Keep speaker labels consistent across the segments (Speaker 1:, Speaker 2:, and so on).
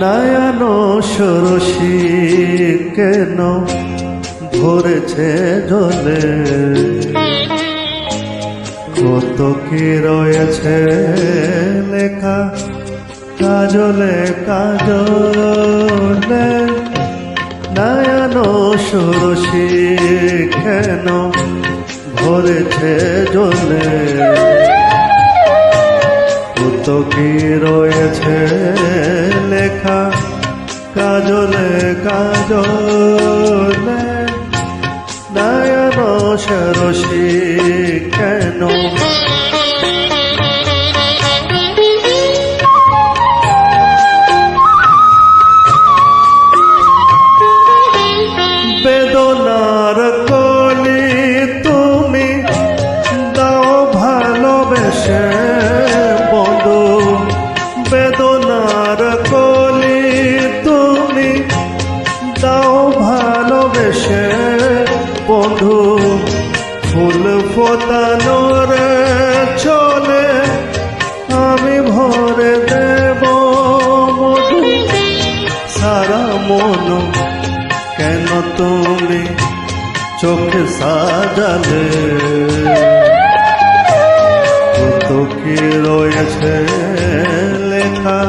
Speaker 1: নয়ন সরসী কেন ভরেছে জলে, কত কি রয়েছে লেখা কাজলে কাজলে। নয়ন সরসী কেন ভরেছে জলে, কত কি রয়েছে লেখা কাজলে কাজলে। নয়ন সরসী কেন বেদনার কলি তুমি দাও ভালোবেসে বন্ধু, বেদনার কলি তুমি দাও ভালোবেসে বন্ধু। ফুল ফোটানোর চলে আমি ভরে দেব মধু, সারা মন কেন তুমি চোখে সাজালে, কত কি রয়েছে লেখা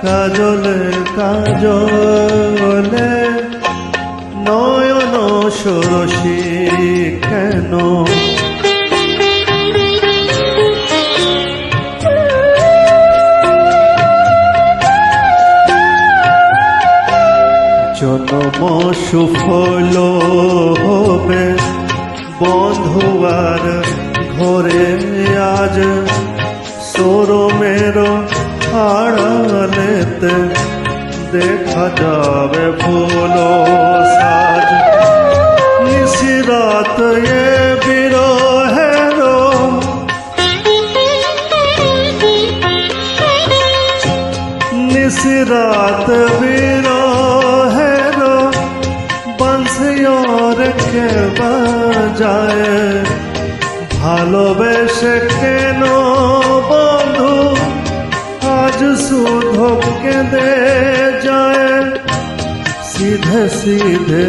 Speaker 1: কাজলে কাজলে। নয়ন সরসী কেন জন্ম সুফল হবে বন্ধুয়ার ঘরে আজ, সরমের আড়ালেতে দেখা যাবে ফুল সাজ। নিশিরাত এ বিরহের নিশিরাত বিরহের বংশিয়োর কে বাজায়, ভালোবেসে কেন বন্ধু আজ শুধু কেঁদে যায়। সিধে সিধে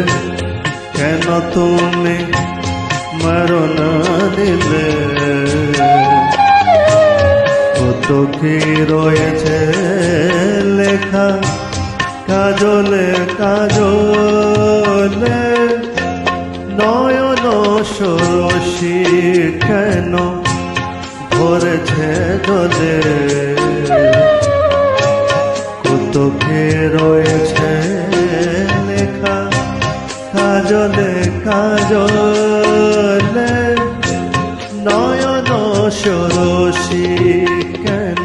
Speaker 1: কেন তুমি মরণ দিলে, কত কি রয়েছে লেখা কাজলে কাজলে। নয়ন সরসী কেন ভরেছে জলে, কত কি রয়েছে লেখা কাজলে কাজলে। নয়ন সরসী কেন